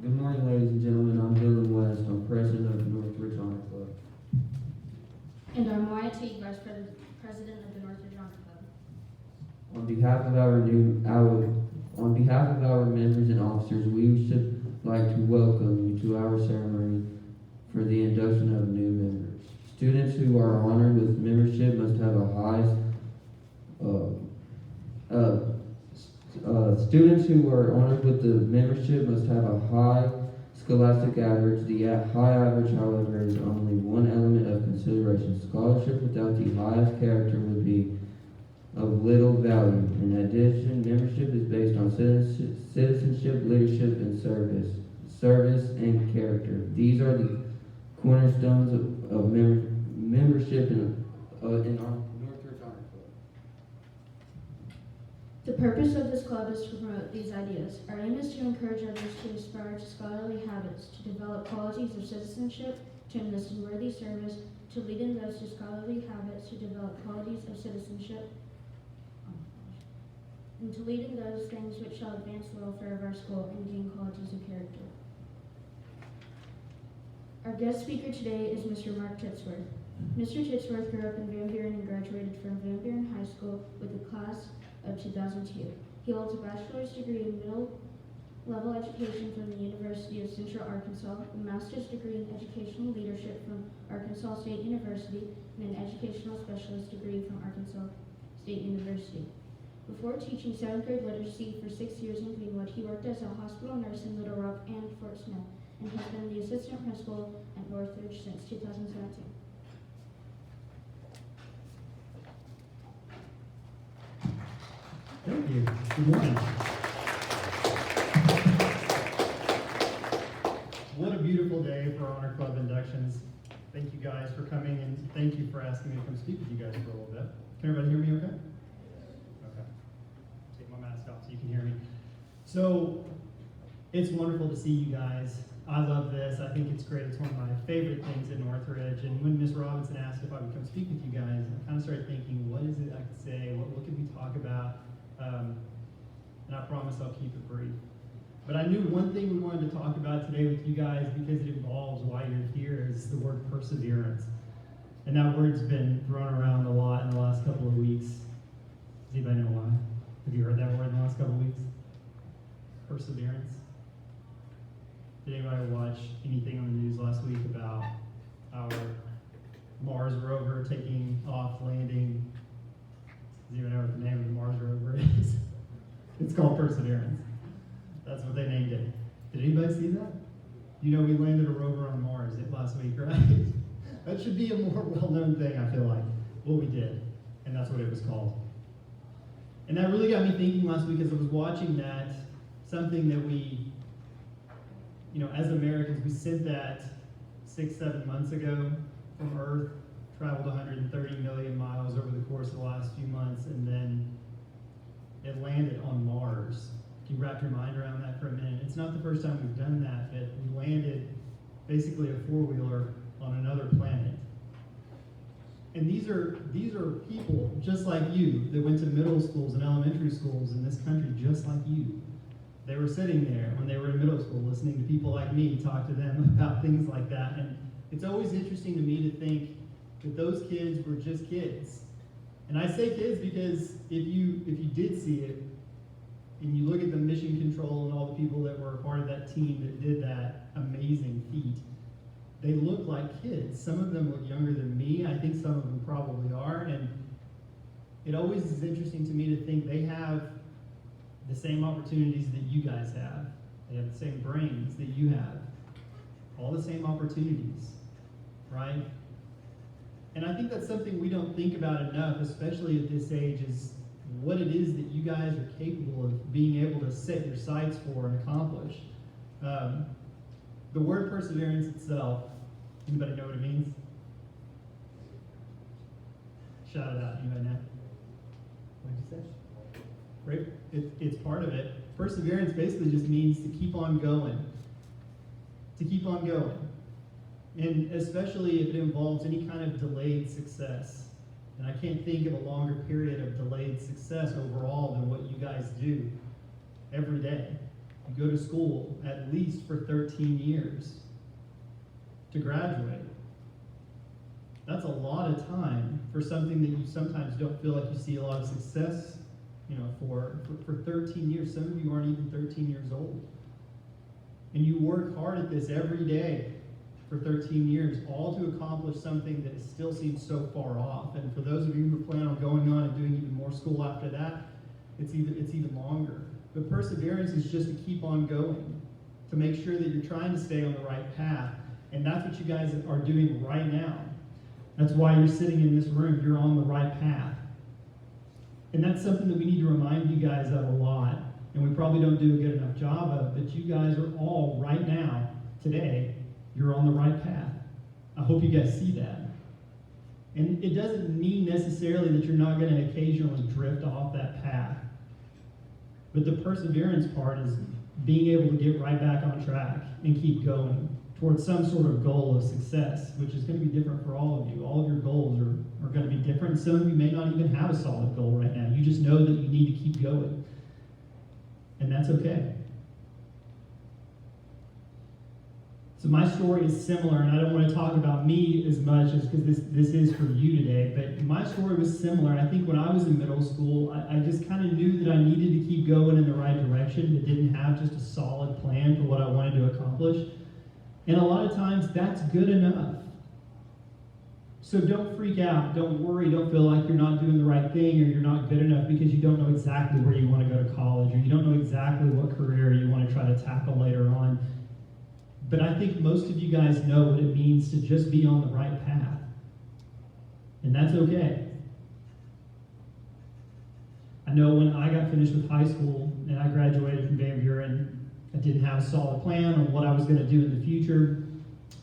Good morning, ladies and gentlemen. I'm Dylan West. I'm president of the Northridge Honor Club. And I'm Wyatt Teague, president of the Northridge Honor Club. On behalf of our members and officers, we should like to welcome you to our ceremony for the induction of new members. Students who are honored with membership must have a students who are honored with the membership must have a high scholastic average. The high average, however, is only one element of consideration. Scholarship without the highest character would be of little value. In addition, membership is based on citizenship, leadership, and service and character. These are the cornerstones of membership in our Northridge Honor Club. The purpose of this club is to promote these ideas. Our aim is to encourage others to aspire to scholarly habits, to develop qualities of citizenship, to enlist in worthy service, to lead in those to scholarly habits, to develop qualities of citizenship, and to lead in those things which shall advance the welfare of our school and gain qualities of character. Our guest speaker today is Mr. Mark Titsworth. Mr. Titsworth grew up in Van Buren and graduated from Van Buren High School with the class of 2002. He holds a bachelor's degree in middle-level education from the University of Central Arkansas, a master's degree in educational leadership from Arkansas State University, and an educational specialist degree from Arkansas State University. Before teaching 7th grade literacy for 6 years in Greenwood, he worked as a hospital nurse in Little Rock and Fort Smith, and has been the assistant principal at Northridge since 2017. Thank you. Good morning. What a beautiful day for Honor Club inductions. Thank you guys for coming, and thank you for asking me to come speak with you guys for a little bit. Can everybody hear me okay? Okay. Take my mask off so you can hear me. So, it's wonderful to see you guys. I love this. I think it's great. It's one of my favorite things at Northridge. And when Ms. Robinson asked if I would come speak with you guys, I kind of started thinking, what is it I could say? What could we talk about? And I promise I'll keep it brief. But I knew one thing we wanted to talk about today with you guys, because it involves why you're here, is the word perseverance. And that word's been thrown around a lot in the last couple of weeks. Does anybody know why? Have you heard that word in the last couple of weeks? Perseverance. Did anybody watch anything on the news last week about our Mars rover taking off, landing? Does anyone know what the name of the Mars rover is? It's called Perseverance. That's what they named it. Did anybody see that? You know, we landed a rover on Mars last week, right? That should be a more well-known thing, I feel like. Well, we did, and that's what it was called. And that really got me thinking last week as I was watching that, something that we, as Americans, we sent that 6-7 months ago from Earth, traveled 130 million miles over the course of the last few months, and then it landed on Mars. Can you wrap your mind around that for a minute? It's not the first time we've done that, but we landed basically a four-wheeler on another planet. And these are people just like you that went to middle schools and elementary schools in this country just like you. They were sitting there when they were in middle school listening to people like me talk to them about things like that. And it's always interesting to me to think that those kids were just kids. And I say kids because if you did see it, and you look at the mission control and all the people that were a part of that team that did that amazing feat, they look like kids. Some of them look younger than me. I think some of them probably are. And it always is interesting to me to think they have the same opportunities that you guys have. They have the same brains that you have. All the same opportunities, right? And I think that's something we don't think about enough, especially at this age, is what it is that you guys are capable of being able to set your sights for and accomplish. The word perseverance itself, anybody know what it means? Shout it out, anybody know? What did you say? Right? It's part of it. Perseverance basically just means to keep on going. To keep on going. And especially if it involves any kind of delayed success. And I can't think of a longer period of delayed success overall than what you guys do every day. You go to school at least for 13 years to graduate. That's a lot of time for something that you sometimes don't feel like you see a lot of success, for 13 years. Some of you aren't even 13 years old. And you work hard at this every day for 13 years, all to accomplish something that still seems so far off. And for those of you who plan on going on and doing even more school after that, it's even longer. But perseverance is just to keep on going, to make sure that you're trying to stay on the right path. And that's what you guys are doing right now. That's why you're sitting in this room. You're on the right path. And that's something that we need to remind you guys of a lot. And we probably don't do a good enough job of, but you guys are all right now, today, you're on the right path. I hope you guys see that. And it doesn't mean necessarily that you're not going to occasionally drift off that path. But the perseverance part is being able to get right back on track and keep going towards some sort of goal of success, which is going to be different for all of you. All of your goals are going to be different. Some of you may not even have a solid goal right now. You just know that you need to keep going. And that's okay. So my story is similar, and I don't want to talk about me as much as because this is for you today, but my story was similar. I think when I was in middle school, I just kind of knew that I needed to keep going in the right direction, but didn't have just a solid plan for what I wanted to accomplish. And a lot of times that's good enough. So don't freak out, don't worry, don't feel like you're not doing the right thing or you're not good enough because you don't know exactly where you want to go to college or you don't know exactly what career you want to try to tackle later on. But I think most of you guys know what it means to just be on the right path. And that's okay. I know when I got finished with high school and I graduated from Van Buren, I didn't have a solid plan on what I was going to do in the future.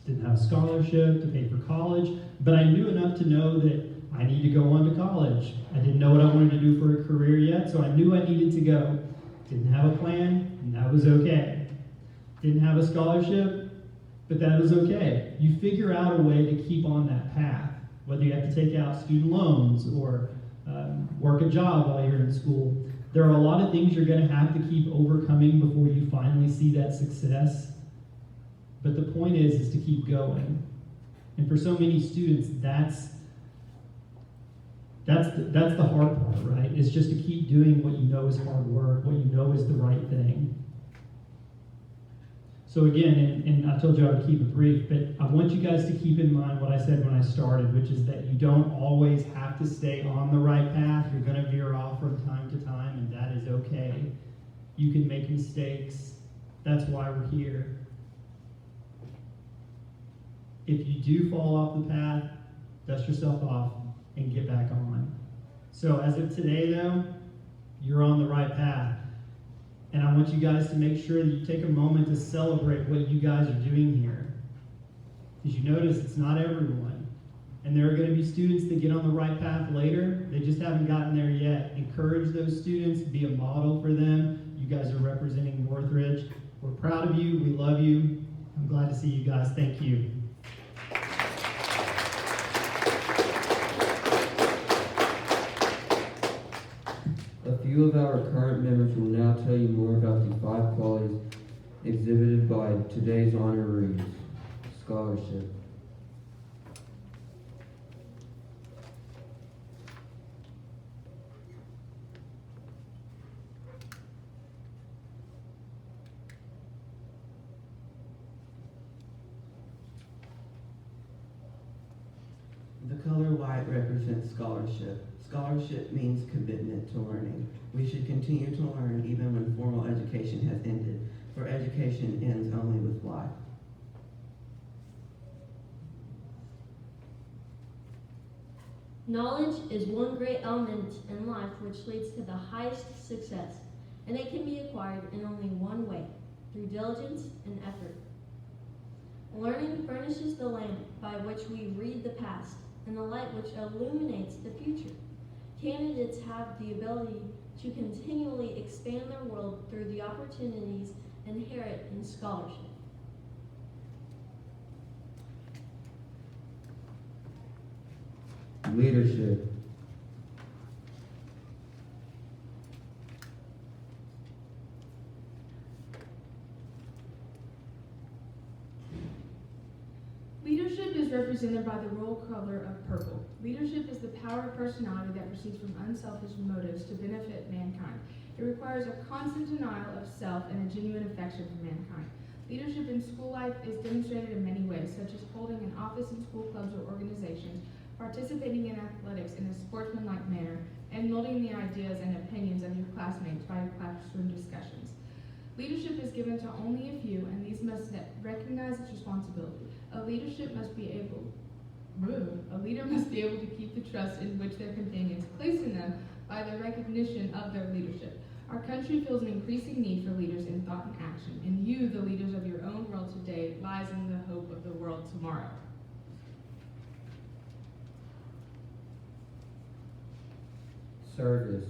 Didn't have a scholarship to pay for college, but I knew enough to know that I need to go on to college. I didn't know what I wanted to do for a career yet, so I knew I needed to go. Didn't have a plan, and that was okay. Didn't have a scholarship, but that was okay. You figure out a way to keep on that path, whether you have to take out student loans or work a job while you're in school. There are a lot of things you're going to have to keep overcoming before you finally see that success. But the point is to keep going. And for so many students, that's the hard part, right? It's just to keep doing what you know is hard work, what you know is the right thing. So again, and I told you I would keep it brief, but I want you guys to keep in mind what I said when I started, which is that you don't always have to stay on the right path. You're going to veer off from time to time, and that is okay. You can make mistakes. That's why we're here. If you do fall off the path, dust yourself off and get back on. So as of today, though, you're on the right path. And I want you guys to make sure that you take a moment to celebrate what you guys are doing here. Because you notice it's not everyone. And there are going to be students that get on the right path later. They just haven't gotten there yet. Encourage those students. Be a model for them. You guys are representing Northridge. We're proud of you. We love you. I'm glad to see you guys. Thank you. A few of our current members will now tell you more about the 5 qualities exhibited by today's honorees. Scholarship. The color white represents scholarship. Scholarship means commitment to learning. We should continue to learn even when formal education has ended, for education ends only with life. Knowledge is one great element in life which leads to the highest success, and it can be acquired in only one way, through diligence and effort. Learning furnishes the lamp by which we read the past, and the light which illuminates the future. Candidates have the ability to continually expand their world through the opportunities inherent in scholarship. Leadership. is represented by the royal color of purple. Leadership is the power of personality that proceeds from unselfish motives to benefit mankind. It requires a constant denial of self and a genuine affection for mankind. Leadership in school life is demonstrated in many ways, such as holding an office in school clubs or organizations, participating in athletics in a sportsmanlike manner, and molding the ideas and opinions of your classmates by your classroom discussions. Leadership is given to only a few, and these must recognize its responsibility. A leader must be able to keep the trust in which their companions place in them by the recognition of their leadership. Our country feels an increasing need for leaders in thought and action, and you, the leaders of your own world today, lies in the hope of the world tomorrow. Service.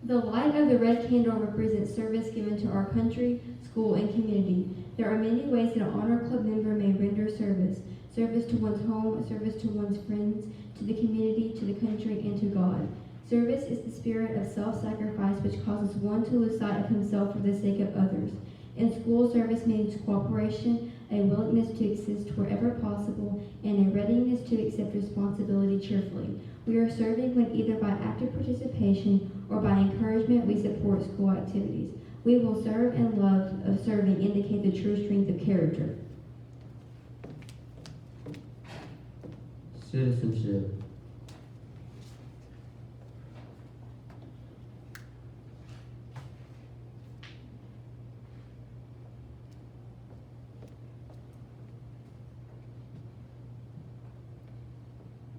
The light of the red candle represents service given to our country, school, and community. There are many ways that an honor club member may render service. Service to one's home, service to one's friends, to the community, to the country, and to God. Service is the spirit of self-sacrifice which causes one to lose sight of himself for the sake of others. In school, service means cooperation, a willingness to assist wherever possible, and a readiness to accept responsibility cheerfully. We are serving when either by active participation or by encouragement we support school activities. We will serve, and love of serving indicate the true strength of character. Citizenship.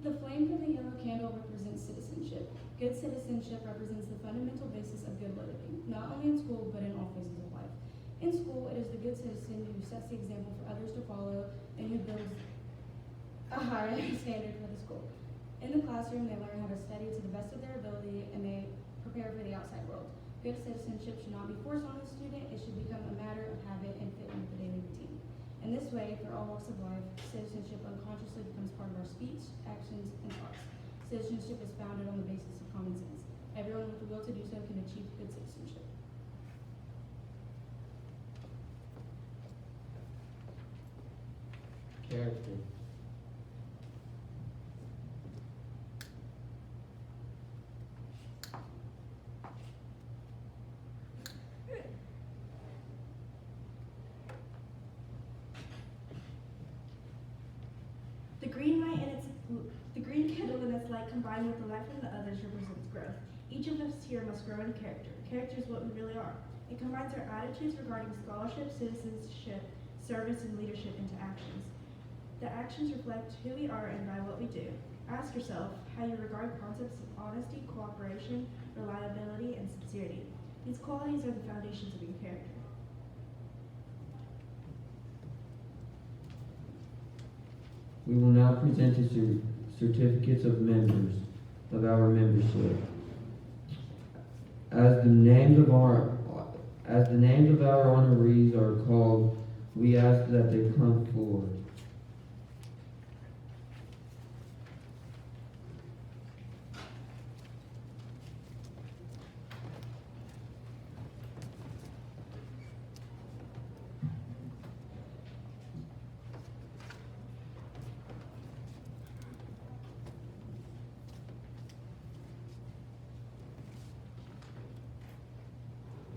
The flame from the yellow candle represents citizenship. Good citizenship represents the fundamental basis of good living, not only in school, but in all phases of life. In school, it is the good citizen who sets the example for others to follow and who builds a higher standard for the school. In the classroom, they learn how to study to the best of their ability, and they prepare for the outside world. Good citizenship should not be forced on the student. It should become a matter of habit and fit into the daily routine. In this way, for all walks of life, citizenship unconsciously becomes part of our speech, actions, and thoughts. Citizenship is founded on the basis of common sense. Everyone with the will to do so can achieve good citizenship. Character. The green candle in its light combined with the light from the others represents growth. Each of us here must grow in character. Character is what we really are. It combines our attitudes regarding scholarship, citizenship, service, and leadership into actions. The actions reflect who we are and by what we do. Ask yourself how you regard concepts of honesty, cooperation, reliability, and sincerity. These qualities are the foundations of your character. We will now present the certificates of members of our membership. As the names of our honorees are called, we ask that they come forward.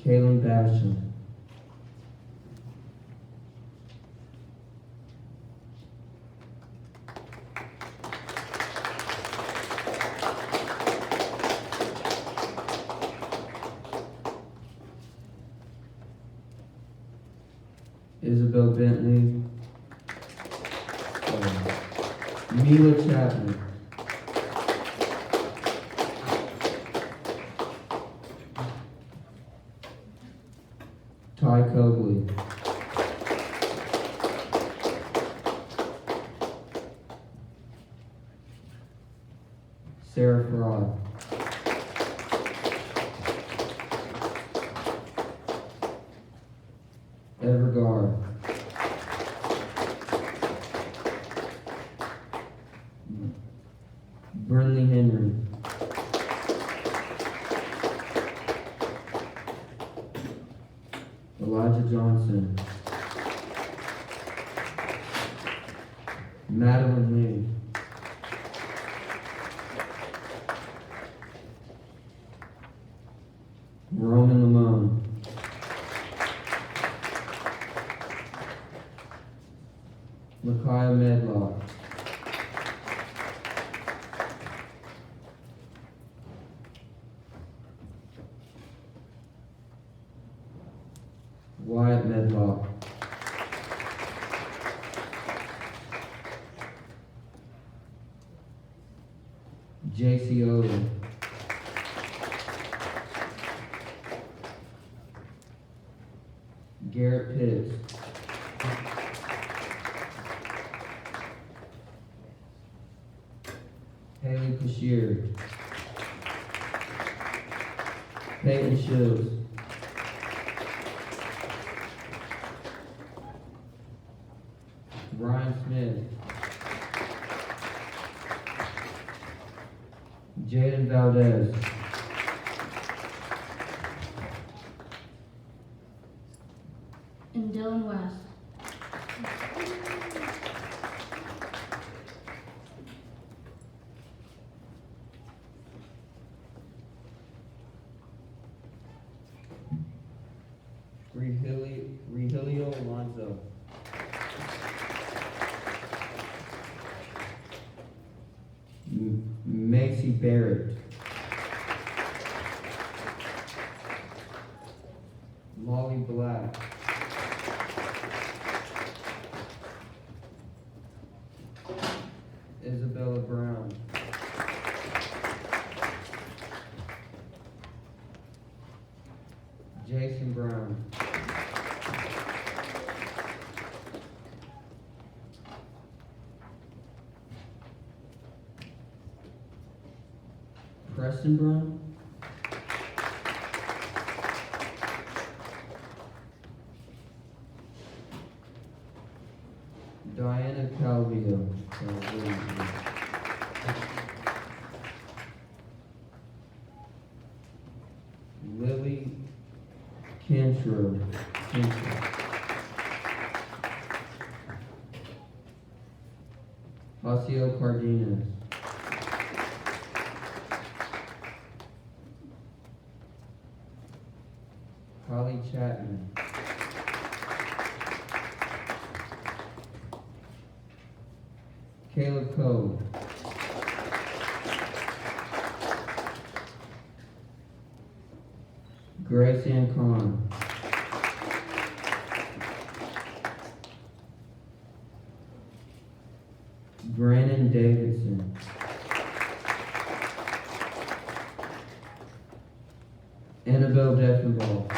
Kaylin Basham. Isabel Bentley. Mila Chapman. Ty Cobley. Sarah Fry. Evergard. Brinley Henry. Elijah Johnson. Madeline Lee. Roman Lamone. Micaiah Medlock. Wyatt Medlock. J.C. Odom. Garrett Pitts. Haley Pashier. Peyton Shields. Ryan Smith. Jaden Valdez. And Dylan West. Regilio Alonso. Macy Barrett. Molly Black. Isabella Brown. Jason Brown. Preston Brown. Diana Calvillo. Lily Cantrell. Jaciel Cardenas. Holly Chapman. Caleb Cole. Grace Ann Kahn. Brandon Davidson. Annabelle Deffenbaugh.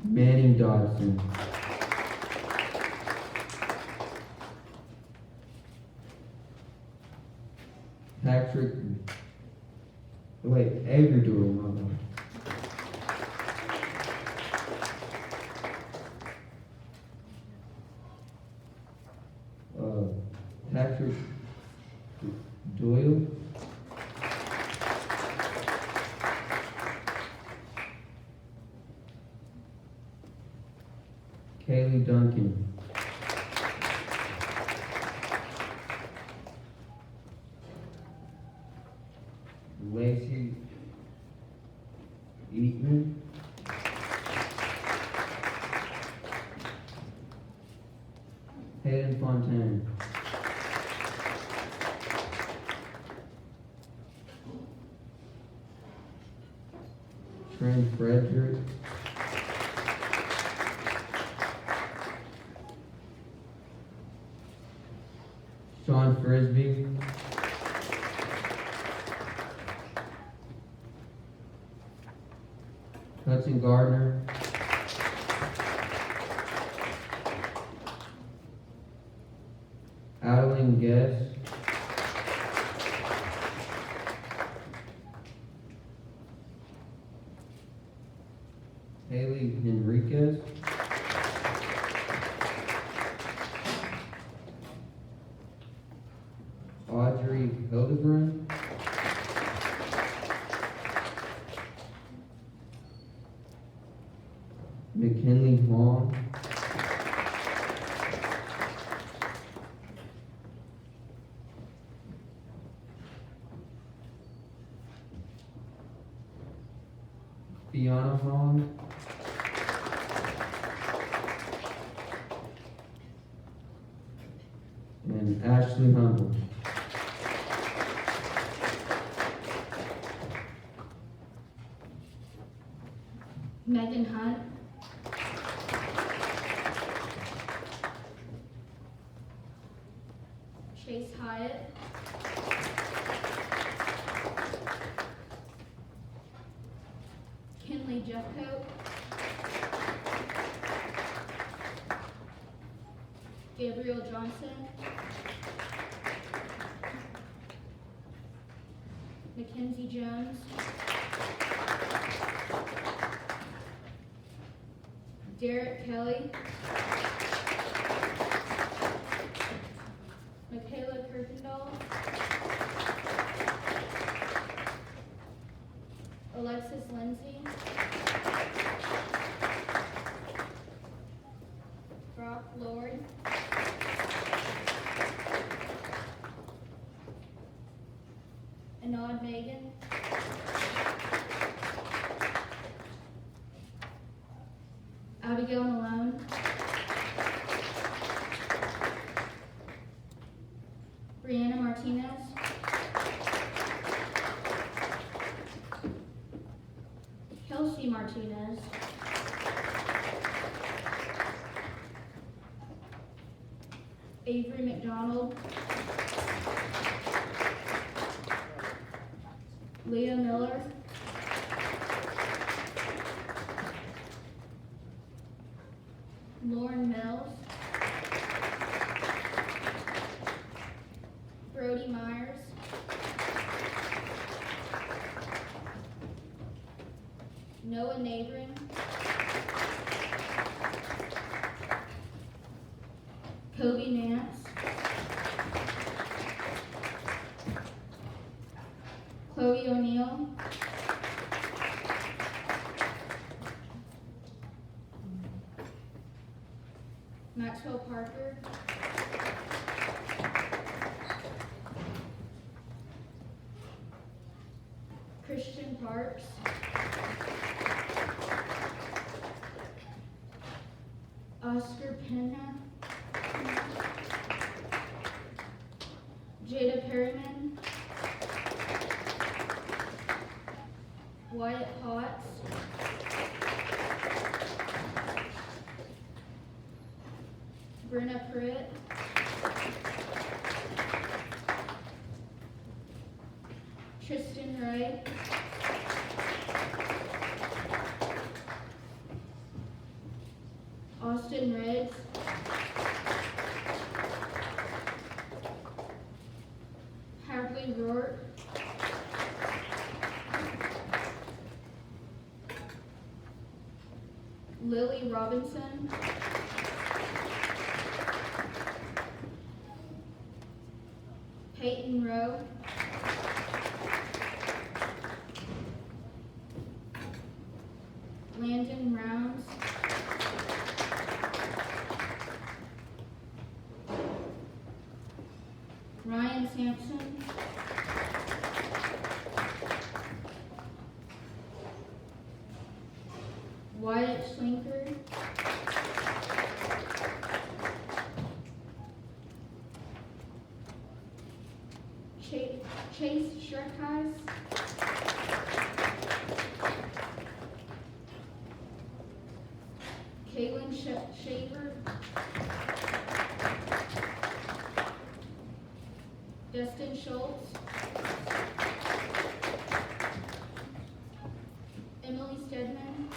Manning Dodson. Patrick, Avery Doyle, my bad. Patrick Doyle. Kaylee Duncan. Lacey Eatman. Hayden Fontaine. Trent Frederick. Sean Frisbee. Hudson Gardner. Adeline Guest. Haley Henriquez. McKinley Hong, Fiona Hong, and Ashley Humble. Megan Hunt, Chase Hyatt, Kinley Jeffcoat, Gabriel Johnson, Mackenzie Jones, Derek Kelly, Michaela Kirkendall, Alexis Lindsay, Brock Lord, Anand Megan, Abigail Malone, Brianna Martinez, Kelsey Martinez, Avery McDonald, Leah Miller, Lauren Mills, Brody Myers, Noah Nabrin, Kobe Nance, Chloe O'Neill, Maxwell Parker, Christian Parks, Oscar Pena, Jada Perryman, Wyatt Potts, Brenna Pruitt, Tristan Ray, Austin Riggs, Hadley Rourke, Lily Robinson, Peyton Rowe, Landon Rounds, Ryan Sampson, Wyatt Schlinker, Chase Shrekheis, Kaylin Shaver, Dustin Schultz, Emily Stedman,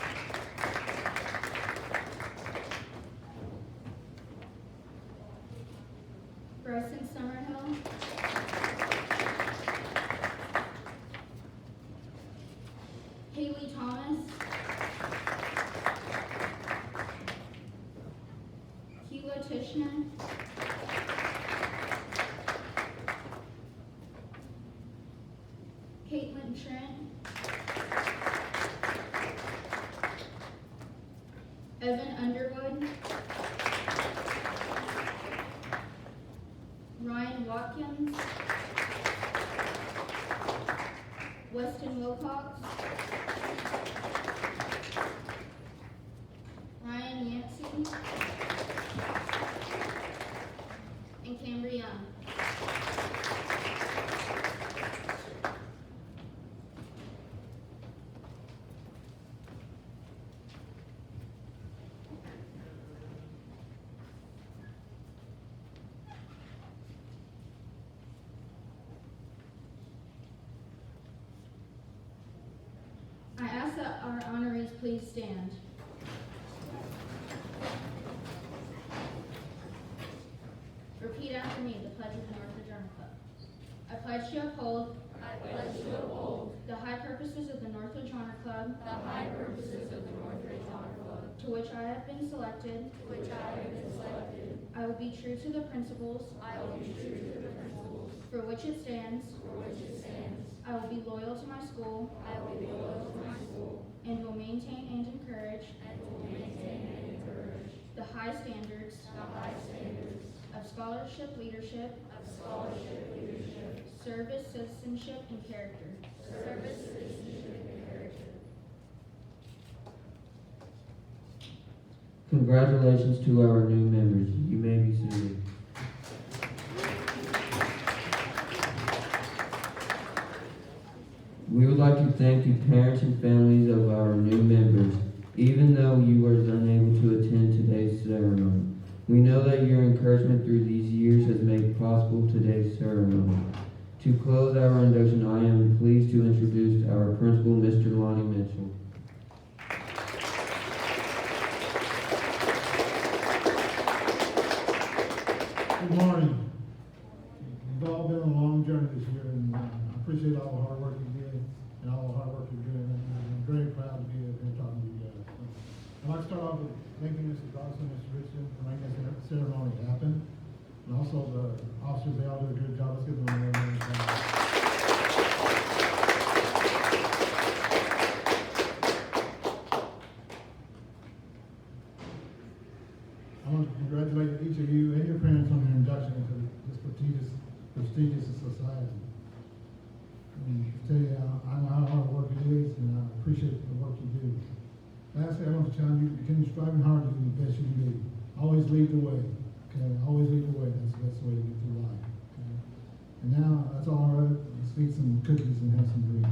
Bryson Summerhill, Haley Thomas, Keela Tishnan, Caitlin Trent, Evan Underwood, Ryan Watkins, Weston Wilcox, Ryan Yancey, and Camry Young. I ask that our honorees please stand. Repeat after me the pledge of the Northridge Honor Club. I pledge to uphold the high purposes of the Northridge Honor Club, to which I have been selected. I will be true to the principles, for which it stands. I will be loyal to my school, and will maintain and encourage the high standards of scholarship, leadership, service, citizenship, and character. Congratulations to our new members. You may be seated. We would like to thank the parents and families of our new members, even though you were unable to attend today's ceremony. We know that your encouragement through these years has made possible today's ceremony. To close our induction, I am pleased to introduce our principal, Mr. Lonnie Mitchell. Good morning. You've all been on a long journey this year, and I appreciate all the hard work you did and all the hard work you're doing. And I'm very proud to be here talking to you guys. I'd like to start off with thanking Mr. Dawson and Mr. Richardson for making this ceremony happen. And also the officers, they all do a good job. Let's give them a round of applause. I want to congratulate each of you and your parents on your induction into this prestigious society. And to tell you, I know how hard work it is, and I appreciate the work you do. Lastly, I want to challenge you to continue striving hard to do the best you can do. Always lead the way. Okay, always lead the way. That's the best way to get through life. Okay? And now, that's all right. Let's eat some cookies and have some drinks.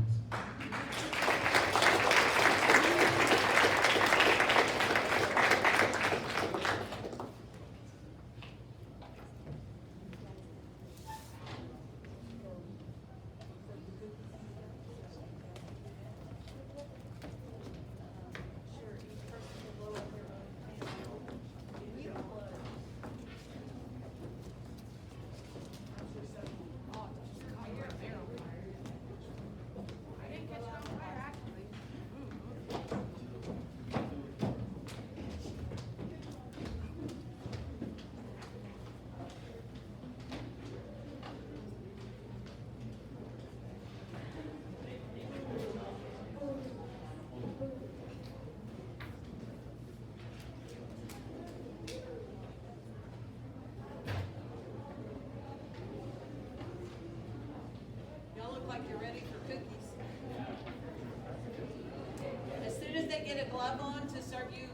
As soon as they get a glove on to serve you